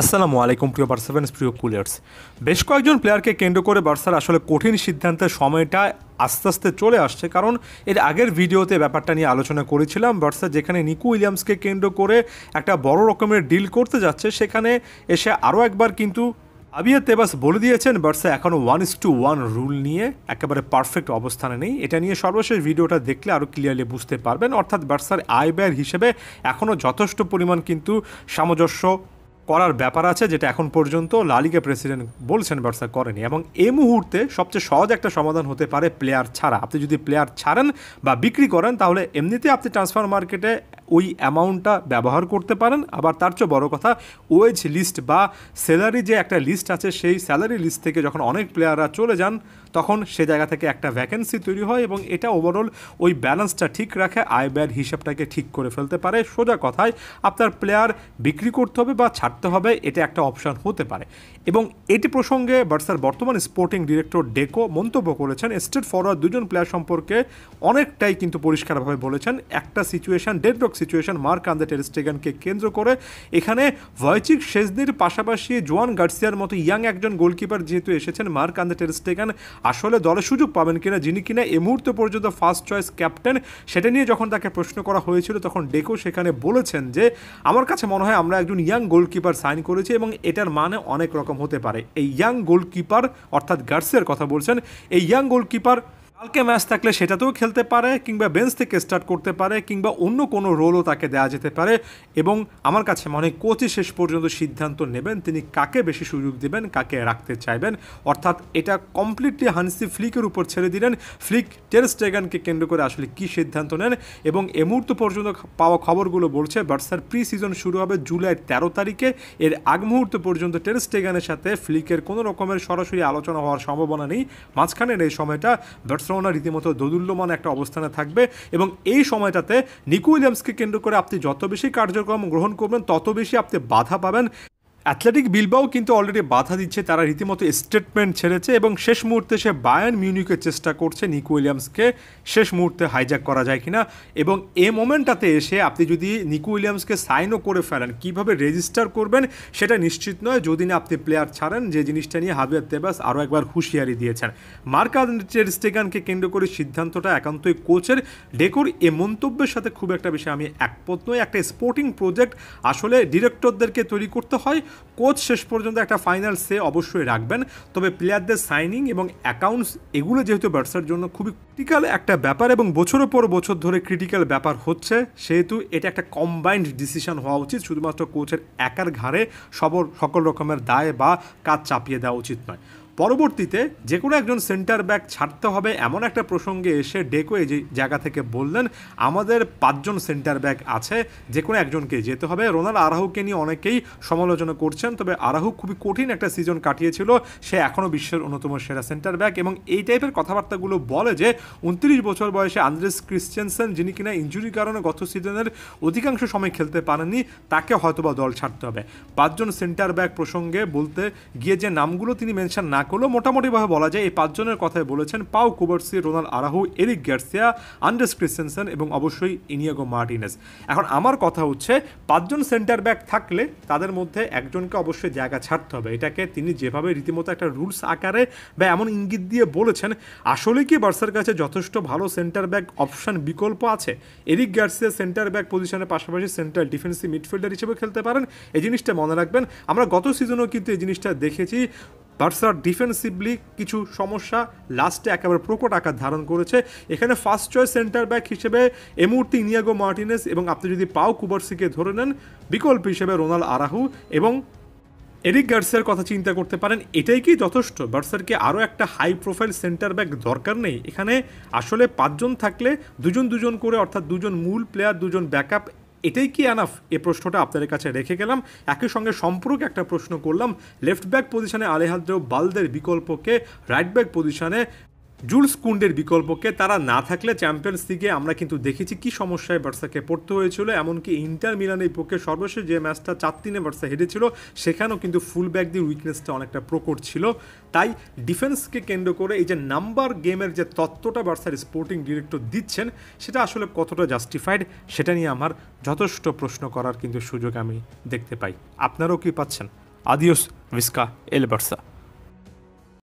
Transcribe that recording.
আসসালামু আলাইকুম প্রিয় বার্সাফ্যান্স, প্রিয় কুলার্স। বেশ কয়েকজন প্লেয়ারকে কেন্দ্র করে বার্সার আসলে কঠিন সিদ্ধান্তের সময়টা আস্তে আস্তে চলে আসছে, কারণ এর আগের ভিডিওতে ব্যাপারটা নিয়ে আলোচনা করেছিলাম। বার্সা যেখানে নিকো উইলিয়ামসকে কেন্দ্র করে একটা বড় রকমের ডিল করতে যাচ্ছে, সেখানে এসে আরও একবার কিন্তু আবিয়া তেবাস বলে দিয়েছেন বার্সা এখনও 1:1 রুল নিয়ে একেবারে পারফেক্ট অবস্থানে নেই। এটা নিয়ে সর্বশেষ ভিডিওটা দেখলে আরও ক্লিয়ারলি বুঝতে পারবেন। অর্থাৎ বার্সার আয় ব্যয়ের হিসেবে এখনও যথেষ্ট পরিমাণ কিন্তু সামঞ্জস্য করার ব্যাপার আছে, যেটা এখন পর্যন্ত লা লিগা প্রেসিডেন্ট বলছেন বার্সা করেনি। এবং এই মুহূর্তে সবচেয়ে সহজ একটা সমাধান হতে পারে প্লেয়ার ছাড়া। আপনি যদি প্লেয়ার ছাড়েন বা বিক্রি করেন, তাহলে এমনিতে আপনি ট্রান্সফার মার্কেটে ওই অ্যামাউন্টটা ব্যবহার করতে পারেন। আবার তার চেয়ে বড় কথা, ওয়েজ লিস্ট বা স্যালারি যে একটা লিস্ট আছে, সেই স্যালারি লিস্ট থেকে যখন অনেক প্লেয়াররা চলে যান, তখন সে জায়গা থেকে একটা ভ্যাকেন্সি তৈরি হয় এবং এটা ওভারঅল ওই ব্যালেন্সটা ঠিক রাখে, আয় ব্যয়ের হিসাবটাকে ঠিক করে ফেলতে পারে। সোজা কথায় আপনার প্লেয়ার বিক্রি করতে হবে বা ছাড়তে হবে, এটা একটা অপশান হতে পারে। এবং এটি প্রসঙ্গে বার্সার বর্তমান স্পোর্টিং ডিরেক্টর ডেকো মন্তব্য করেছেন। স্ট্রেট ফরওয়ার্ড দুজন প্লেয়ার সম্পর্কে অনেকটাই কিন্তু পরিষ্কারভাবে বলেছেন। একটা সিচুয়েশন, ডেডলক সিচুয়েশন মার্ক-আন্দ্রে টের স্টেগেনকে কেন্দ্র করে। এখানে ভয়চিক শেজনির পাশাপাশি জোয়ান গার্সিয়ার মতো ইয়াং একজন গোলকিপার যেহেতু এসেছেন, মার্ক-আন্দ্রে টের স্টেগেন আসলে দলে সুযোগ পাবেন কিনা, যিনি কিনা এই মুহূর্তে পর্যন্ত ফার্স্ট চয়েস ক্যাপ্টেন, সেটা নিয়ে যখন তাকে প্রশ্ন করা হয়েছিল, তখন ডেকো সেখানে বলেছেন যে আমার কাছে মনে হয় আমরা একজন ইয়াং গোলকিপার সাইন করেছি এবং এটার মানে অনেক রকম হতে পারে। এই ইয়াং গোলকিপার অর্থাৎ গার্সিয়ার কথা বলছেন। এই ইয়াং গোলকিপার কালকে ম্যাচ থাকলে সেটাতেও খেলতে পারে, কিংবা বেঞ্চ থেকে স্টার্ট করতে পারে, কিংবা অন্য কোনো রোলও তাকে দেওয়া যেতে পারে। এবং আমার কাছে মনে হয় কোচই শেষ পর্যন্ত সিদ্ধান্ত নেবেন তিনি কাকে বেশি সুযোগ দেবেন, কাকে রাখতে চাইবেন। অর্থাৎ এটা কমপ্লিটলি হানসি ফ্লিকের উপর ছেড়ে দিলেন। ফ্লিক টের স্টেগানকে কেন্দ্র করে আসলে কী সিদ্ধান্ত নেন। এবং এ মুহূর্ত পর্যন্ত পাওয়া খবরগুলো বলছে বার্সার প্রি সিজন শুরু হবে জুলাইয়ের 13 তারিখে। এর আগ মুহূর্ত পর্যন্ত টের স্টেগানের সাথে ফ্লিকের কোনো রকমের সরাসরি আলোচনা হওয়ার সম্ভাবনা নেই। মাঝখানের এই সময়টা বার্সেলোনা রীতিমতো দোদুল্যমান একটা অবস্থানে থাকবে এবং এই সময়টাতে নিকো উইলিয়ামসকে কেন্দ্র করে আপনি যত বেশি কার্যক্রম গ্রহণ করবেন, তত বেশি আপনি বাধা পাবেন। অ্যাথলেটিক বিলবাও কিন্তু অলরেডি বাধা দিচ্ছে, তারা রীতিমতো স্টেটমেন্ট ছেড়েছে এবং শেষ মুহূর্তে সে বায়ার্ন মিউনিখের চেষ্টা করছে নিকো উইলিয়ামসকে শেষ মুহূর্তে হাইজ্যাক করা যায় কিনা। এবং এই মোমেন্টটাতে এসে আপনি যদি নিকো উইলিয়ামসকে সাইনও করে ফেলেন, কীভাবে রেজিস্টার করবেন সেটা নিশ্চিত নয়, যদি না আপনি প্লেয়ার ছাড়েন, যে জিনিসটা নিয়ে হাবিয়ার তেবাস আরও একবার হুঁশিয়ারি দিয়েছেন। মার্ক-আন্দ্রে টের স্টেগানকে কেন্দ্র করে সিদ্ধান্তটা একান্তই কোচের। ডেকোর এ মন্তব্যের সাথে খুব একটা বেশি আমি একমত নই। একটা স্পোর্টিং প্রজেক্ট আসলে ডিরেক্টরদেরকে তৈরি করতে হয়, কোচ শেষ পর্যন্ত একটা ফাইনাল সে অবশ্যই রাখবেন। তবে প্লেয়ারদের সাইনিং এবং অ্যাকাউন্টস এগুলো যেহেতু বার্সার জন্য খুবই ক্রিটিক্যাল একটা ব্যাপার এবং বছরের পর বছর ধরে ক্রিটিক্যাল ব্যাপার হচ্ছে, সেহেতু এটা একটা কম্বাইন্ড ডিসিশন হওয়া উচিত। শুধুমাত্র কোচের একার ঘাড়ে সকল রকমের দায় বা কাজ চাপিয়ে দেওয়া উচিত নয়। পরবর্তীতে যে কোনো একজন সেন্টার ব্যাক ছাড়তে হবে এমন একটা প্রসঙ্গে এসে ডেকো এই যে জায়গা থেকে বললেন আমাদের 5 জন সেন্টার ব্যাক আছে, যে কোনো একজনকে যেতে হবে। রোনাল্ডো আরাউখোকে নিয়ে অনেকেই সমালোচনা করছেন, তবে আরাউখো খুবই কঠিন একটা সিজন কাটিয়েছিল, সে এখনও বিশ্বের অন্যতম সেরা সেন্টার ব্যাক। এবং এই টাইপের কথাবার্তাগুলো বলে যে 29 বছর বয়সে আন্দ্রেস ক্রিশ্চিয়ানসেন, যিনি কিনা ইনজুরির কারণে গত সিজনের অধিকাংশ সময় খেলতে পারেননি, তাকে হয়তোবা দল ছাড়তে হবে। 5 জন সেন্টার ব্যাক প্রসঙ্গে বলতে গিয়ে যে নামগুলো তিনি মেনশন না করলেও মোটামুটিভাবে বলা যায় এই 5 জনের কথাই বলেছেন। Pau Cubarsi, Ronaldo Araujo, Eric Garcia, Andreas Christensen এবং অবশ্যই ইনিয়েগো মার্টিনেজ। এখন আমার কথা হচ্ছে 5 জন সেন্টার ব্যাক থাকলে তাদের মধ্যে একজনকে অবশ্যই জায়গা ছাড়তে হবে। এটাকে তিনি যেভাবে রীতিমতো একটা রুলস আকারে বা এমন ইঙ্গিত দিয়ে বলেছেন, আসলে কি বার্সার কাছে যথেষ্ট ভালো সেন্টার ব্যাক অপশন বিকল্প আছে? এরিক গার্সিয়া সেন্টার ব্যাক পজিশনের পাশাপাশি সেন্ট্রাল ডিফেন্সিভ মিডফিল্ডার হিসেবে খেলতে পারেন। এই জিনিসটা মনে রাখবেন। আমরা গত সিজনেও কিন্তু এই জিনিসটা দেখেছি, বার্সার ডিফেন্সিভলি কিছু সমস্যা লাস্টে একেবারে প্রকট আকার ধারণ করেছে। এখানে ফার্স্ট চয়েস সেন্টার ব্যাক হিসেবে এই মুহূর্তে ইনিয়েগো মার্টিনেজ এবং আপনি যদি পাউ কুবার্সিকে ধরে নেন, বিকল্প হিসেবে রোনাল্ডো আরাউখো এবং এরিক গার্সিয়ার কথা চিন্তা করতে পারেন। এটাই কি যথেষ্ট? বার্সারকে আরও একটা হাই প্রোফাইল সেন্টার ব্যাক দরকার নেই? এখানে আসলে 5 জন থাকলে দুজন করে, অর্থাৎ 2 জন মূল প্লেয়ার, 2 জন ব্যাকআপ, এটাই কি এনাফ? এই প্রশ্নটা আপনাদের কাছে রেখে গেলাম। একই সঙ্গে সম্পর্কে একটা প্রশ্ন করলাম, লেফট ব্যাক পজিশনে আলেহান্দ্রো বালদের বিকল্পকে, রাইট ব্যাক পজিশনে জুলস কুন্ডের বিকল্পকে, তারা না থাকলে চ্যাম্পিয়ন্স লিগে আমরা কিন্তু দেখেছি কি সমস্যায় বার্সাকে পড়তে হয়েছিল। এমনকি ইন্টার মিলানের পক্ষে সর্বশেষ যে ম্যাচটা 4-3 বার্সা হেরেছিল, সেখানেও কিন্তু ফুল ব্যাকদের উইকনেসটা অনেকটা প্রকট ছিল। তাই ডিফেন্সকে কেন্দ্র করে এই যে নাম্বার গেমের যে তত্ত্বটা বার্সার স্পোর্টিং ডিরেক্টর দিচ্ছেন, সেটা আসলে কতটা জাস্টিফাইড, সেটা নিয়ে আমার যথেষ্ট প্রশ্ন করার কিন্তু সুযোগ আমি দেখতে পাই। আপনারাও কি পাচ্ছেন? আদিওস ভিস্কা এল বার্সা।